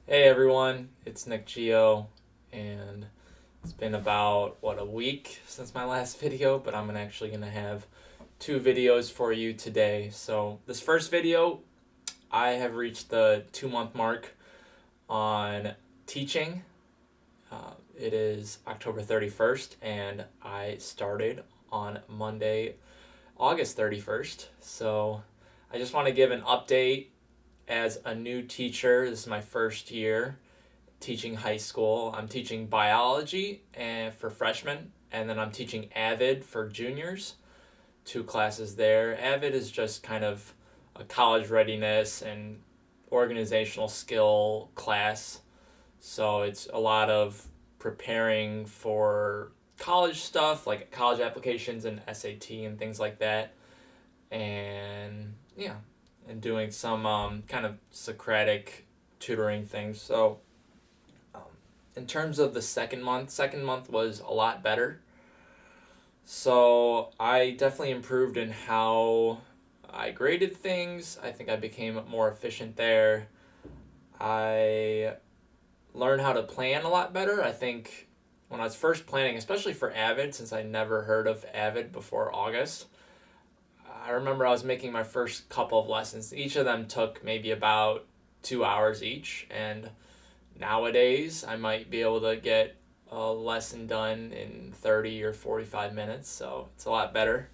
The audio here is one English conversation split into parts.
Hey everyone, it's Nick Geo, and it's been about, a week since my last video, but I'm actually going to have two videos for you today. So, this first video, I have reached the 2 month mark on teaching. It is October 31st, and I started on Monday, August 31st. So, I just want to give an update as a new teacher. This is my first year teaching high school. I'm teaching biology and for freshmen, and then I'm teaching AVID for juniors, two classes there. AVID is just kind of a college readiness and organizational skill class. So it's a lot of preparing for college stuff like college applications and SAT and things like that. And yeah, and doing some kind of Socratic tutoring things. So um, in terms of the second month was a lot better. So I definitely improved in how I graded things. I think I became more efficient there. I learned how to plan a lot better. I think when I was first planning, especially for AVID, since I never heard of AVID before August, I remember I was making my first couple of lessons. Each of them took maybe about 2 hours each, and nowadays I might be able to get a lesson done in 30 or 45 minutes, so it's a lot better.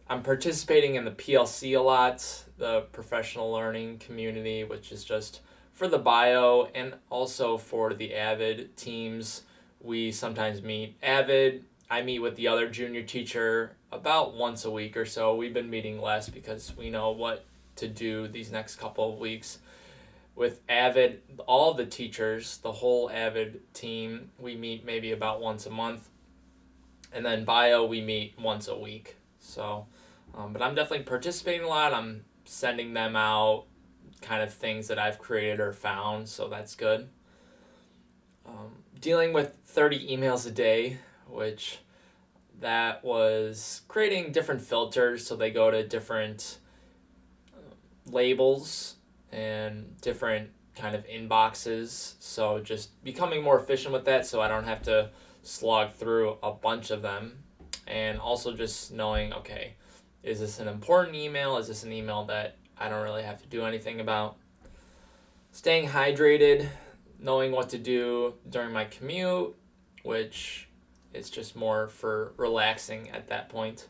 I'm participating in the PLC a lot, the professional learning community, which is just for the bio and also for the AVID teams. We sometimes meet AVID. I meet with the other junior teacher about once a week or so. We've been meeting less because we know what to do these next couple of weeks. With AVID, all of the teachers, the whole AVID team, we meet maybe about once a month. And then bio, we meet once a week. So, but I'm definitely participating a lot. I'm sending them out kind of things that I've created or found, so that's good. Dealing with 30 emails a day, which that was creating different filters so they go to different labels and different kind of inboxes. So just becoming more efficient with that so I don't have to slog through a bunch of them. And also just knowing, okay, is this an important email? Is this an email that I don't really have to do anything about? Staying hydrated, knowing what to do during my commute, which is just more for relaxing at that point.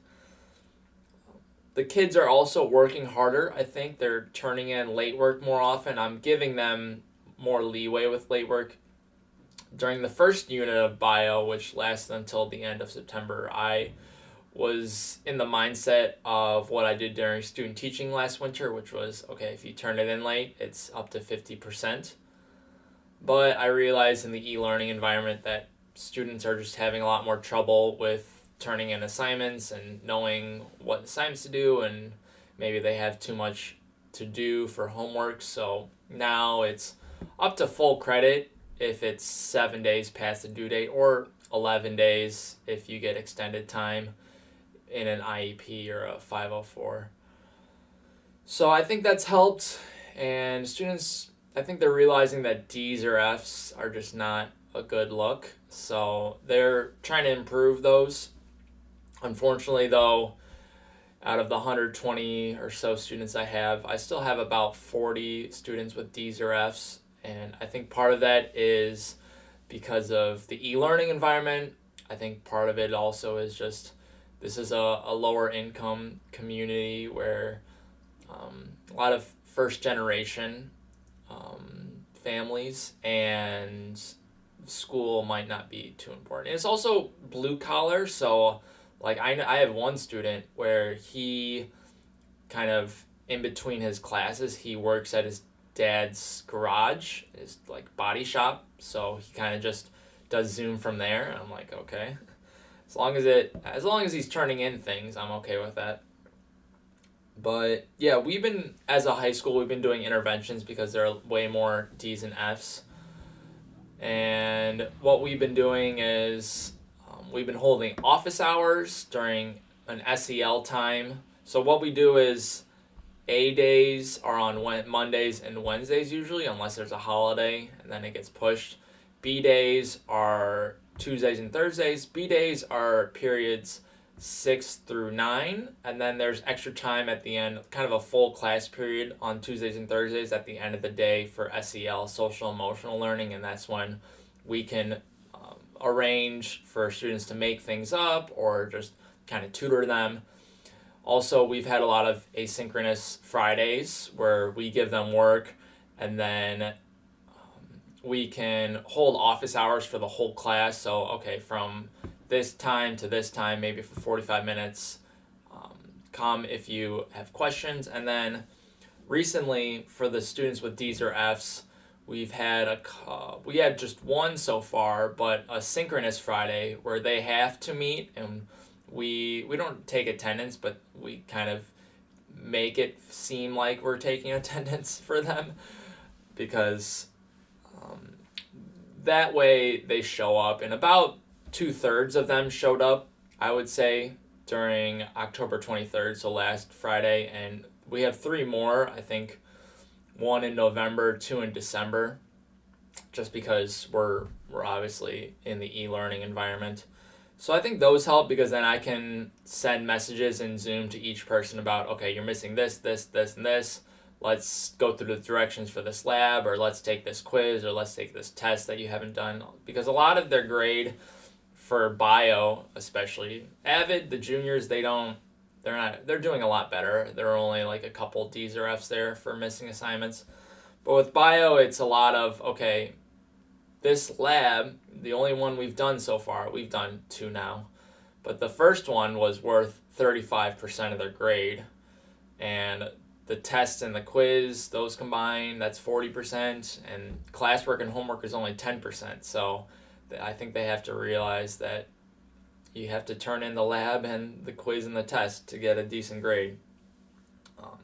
The kids are also working harder. I think they're turning in late work more often. I'm giving them more leeway with late work. During the first unit of bio, which lasted until the end of September, I was in the mindset of what I did during student teaching last winter, which was okay, if you turn it in late, it's up to 50%. But I realized in the e-learning environment that students are just having a lot more trouble with turning in assignments and knowing what assignments to do, and maybe they have too much to do for homework. So now it's up to full credit if it's 7 days past the due date, or 11 days if you get extended time in an IEP or a 504. So I think that's helped, and students, I think they're realizing that D's or F's are just not a good look. So they're trying to improve those. Unfortunately, though, out of the 120 or so students I have, I still have about 40 students with D's or F's. And I think part of that is because of the e-learning environment. I think part of it also is just this is a lower income community where a lot of first generation families, and school might not be too important. And it's also blue collar, so like I have one student where he kind of in between his classes he works at his dad's garage, his like body shop, so he kind of just does Zoom from there. And I'm like, okay, as long as he's turning in things, I'm okay with that. But yeah, as a high school, we've been doing interventions because there are way more D's and F's. And what we've been doing is we've been holding office hours during an SEL time. So what we do is A days are on Mondays and Wednesdays usually, unless there's a holiday, and then it gets pushed. B days are Tuesdays and Thursdays. B days are periods 6 through 9, and then there's extra time at the end, kind of a full class period on Tuesdays and Thursdays at the end of the day for SEL, social emotional learning, and that's when we can arrange for students to make things up or just kind of tutor them. Also, we've had a lot of asynchronous Fridays where we give them work, and then we can hold office hours for the whole class. So, okay, from this time to this time, maybe for 45 minutes, come if you have questions. And then recently, for the students with D's or F's, we had just one so far, but a synchronous Friday where they have to meet, and we don't take attendance, but we kind of make it seem like we're taking attendance for them, because that way they show up, and about 2/3 of them showed up, I would say, during October 23rd, so last Friday, and we have 3 more, I think, 1 in November, 2 in December, just because we're obviously in the e-learning environment. So I think those help, because then I can send messages in Zoom to each person about, okay, you're missing this, this, this, and this. Let's go through the directions for this lab, or let's take this quiz, or let's take this test that you haven't done. Because a lot of their grade for bio, especially AVID, the juniors, they're doing a lot better. There are only like a couple D's or F's there for missing assignments. But with bio, it's a lot of, okay, this lab, the only one we've done so far, we've done 2 now, but the first one was worth 35% of their grade, and the test and the quiz, those combined, that's 40%, and classwork and homework is only 10%. So I think they have to realize that you have to turn in the lab and the quiz and the test to get a decent grade.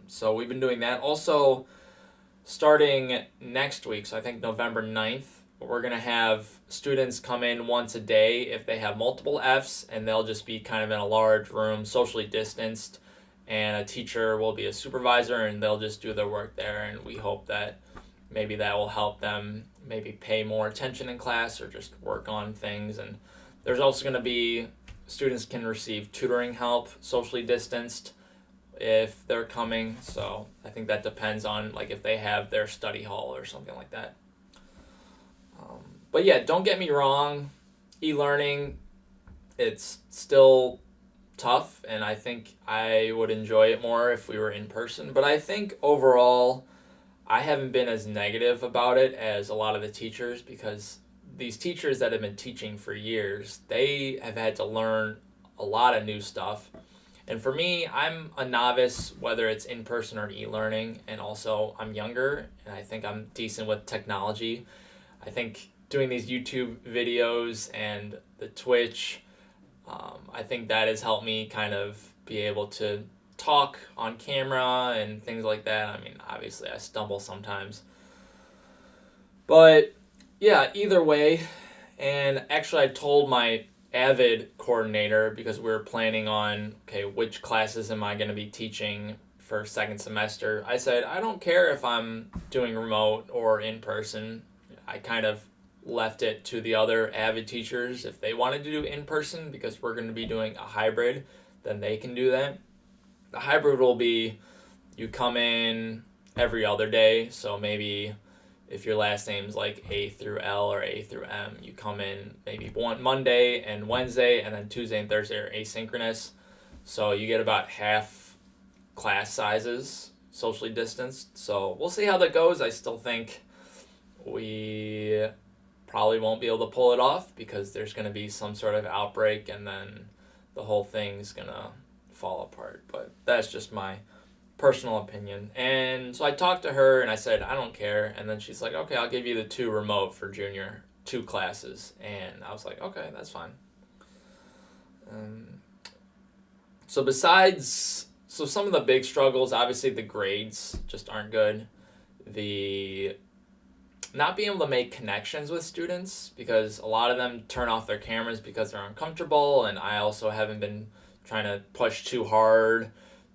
So we've been doing that. Also, starting next week, so I think November 9th, we're going to have students come in once a day if they have multiple F's, and they'll just be kind of in a large room, socially distanced, and a teacher will be a supervisor, and they'll just do their work there, and we hope that maybe that will help them maybe pay more attention in class or just work on things. And there's also going to be, students can receive tutoring help, socially distanced, if they're coming. So I think that depends on like if they have their study hall or something like that. But yeah, don't get me wrong, e-learning, it's still tough, and I think I would enjoy it more if we were in person. But I think overall, I haven't been as negative about it as a lot of the teachers, because these teachers that have been teaching for years, they have had to learn a lot of new stuff. And for me, I'm a novice, whether it's in person or e-learning, and also I'm younger, and I think I'm decent with technology. I think doing these YouTube videos and the Twitch, I think that has helped me kind of be able to talk on camera and things like that. I mean, obviously I stumble sometimes. But yeah, either way, and actually I told my AVID coordinator, because we were planning on, okay, which classes am I going to be teaching for second semester. I said, I don't care if I'm doing remote or in person. I kind of left it to the other AVID teachers. If they wanted to do in person, because we're going to be doing a hybrid, then they can do that. The hybrid will be, you come in every other day, so maybe if your last name's like A through L or A through M, you come in maybe one Monday and Wednesday, and then Tuesday and Thursday are asynchronous. So you get about half class sizes, socially distanced. So we'll see how that goes. I still think we probably won't be able to pull it off, because there's going to be some sort of outbreak, and then the whole thing's going to fall apart. But that's just my personal opinion. And so I talked to her and I said, I don't care. And then she's like, okay, I'll give you the 2 remote for junior, 2 classes. And I was like, okay, that's fine. So some of the big struggles, obviously the grades just aren't good. The not being able to make connections with students, because a lot of them turn off their cameras because they're uncomfortable, and I also haven't been trying to push too hard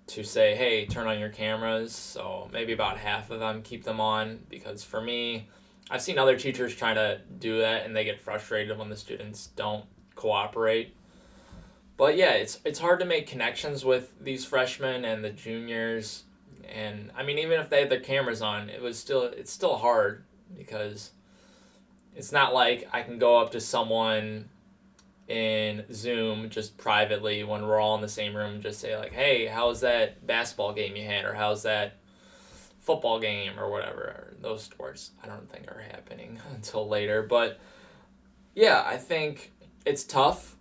to say, hey, turn on your cameras. So maybe about half of them keep them on, because for me, I've seen other teachers try to do that and they get frustrated when the students don't cooperate. But yeah, it's hard to make connections with these freshmen and the juniors. And I mean, even if they had their cameras on, it's still hard, because it's not like I can go up to someone in Zoom just privately when we're all in the same room and just say like, "Hey, how's that basketball game you had?" or "How's that football game?" or whatever. Or those sports I don't think are happening until later. But yeah, I think it's tough,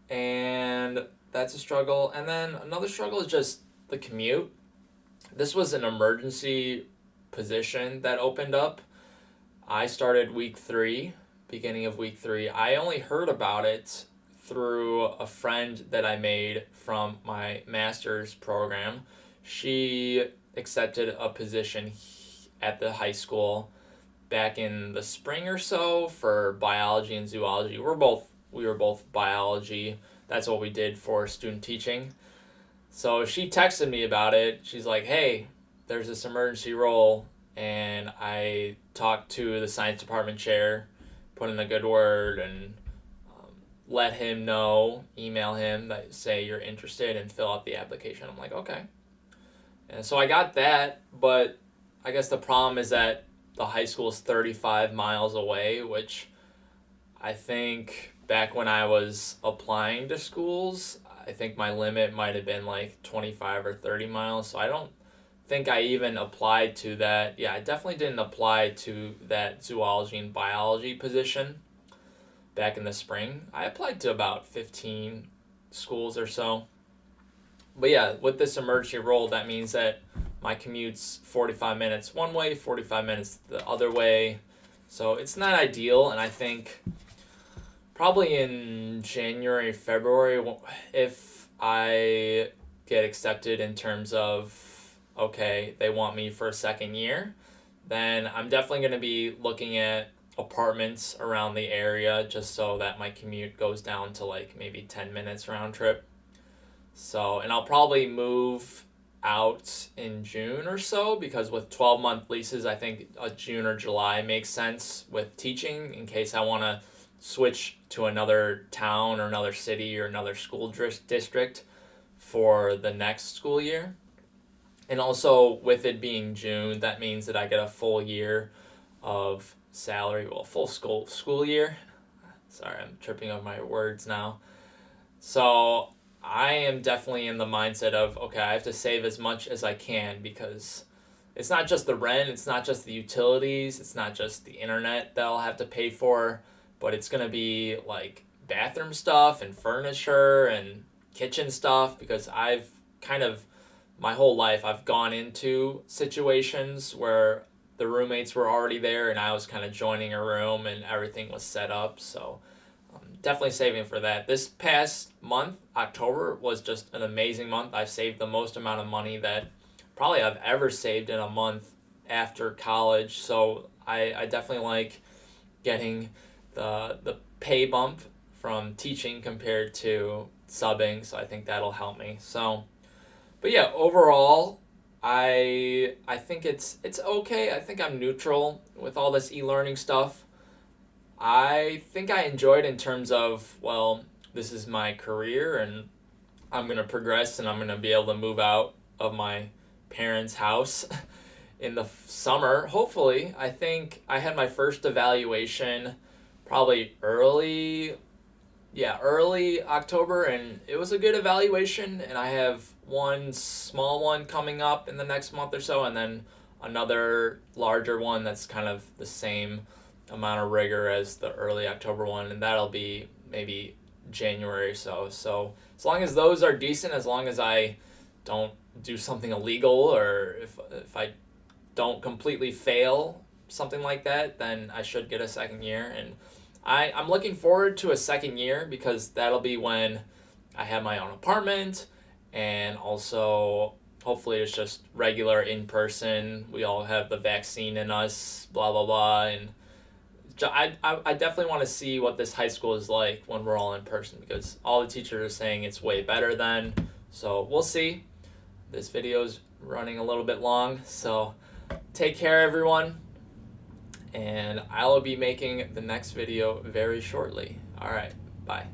and that's a struggle. And then another struggle is just the commute. This was an emergency position that opened up. I started week 3, beginning of week 3. I only heard about it through a friend that I made from my master's program. She accepted a position at the high school back in the spring or so for biology and zoology. We were both biology. That's what we did for student teaching. So she texted me about it. She's like, "Hey, there's this emergency role," and I talked to the science department chair, put in a good word, and let him know, email him that say you're interested and fill out the application. I'm like, okay. And so I got that, but I guess the problem is that the high school is 35 miles away, which I think back when I was applying to schools, I think my limit might have been like 25 or 30 miles. So I don't think I even applied to that. Yeah, I definitely didn't apply to that zoology and biology position back in the spring. I applied to about 15 schools or so. But yeah, with this emergency role, that means that my commute's 45 minutes one way, 45 minutes the other way. So it's not ideal, and I think probably in January, February, if I get accepted in terms of, okay, they want me for a second year, then I'm definitely going to be looking at apartments around the area just so that my commute goes down to like maybe 10 minutes round trip. So, and I'll probably move out in June or so, because with 12-month leases, I think a June or July makes sense with teaching in case I want to switch to another town or another city or another school district for the next school year. And also, with it being June, that means that I get a full year of salary, well, full school year. Sorry, I'm tripping over my words now. So I am definitely in the mindset of, okay, I have to save as much as I can, because it's not just the rent, it's not just the utilities, it's not just the internet that I'll have to pay for, but it's going to be like bathroom stuff and furniture and kitchen stuff, because I've kind of, my whole life, I've gone into situations where the roommates were already there and I was kind of joining a room and everything was set up. So definitely saving for that. This past month, October, was just an amazing month. I've saved the most amount of money that probably I've ever saved in a month after college. So I definitely like getting the pay bump from teaching compared to subbing. So I think that'll help me. So, but yeah, overall, I think it's okay. I think I'm neutral with all this e-learning stuff. I think I enjoyed in terms of, well, this is my career and I'm going to progress and I'm going to be able to move out of my parents' house in the summer. Hopefully, I think I had my first evaluation probably early October, and it was a good evaluation, and I have one small one coming up in the next month or so, and then another larger one that's kind of the same amount of rigor as the early October one, and that'll be maybe January or so. So as long as those are decent, as long as I don't do something illegal, or if I don't completely fail something like that, then I should get a second year. And I'm looking forward to a second year, because that'll be when I have my own apartment, and also hopefully it's just regular in person. We all have the vaccine in us, blah blah blah, and I definitely want to see what this high school is like when we're all in person, because all the teachers are saying it's way better then. So we'll see. this video's running a little bit long, so take care, everyone, and I will be making the next video very shortly. All right, bye.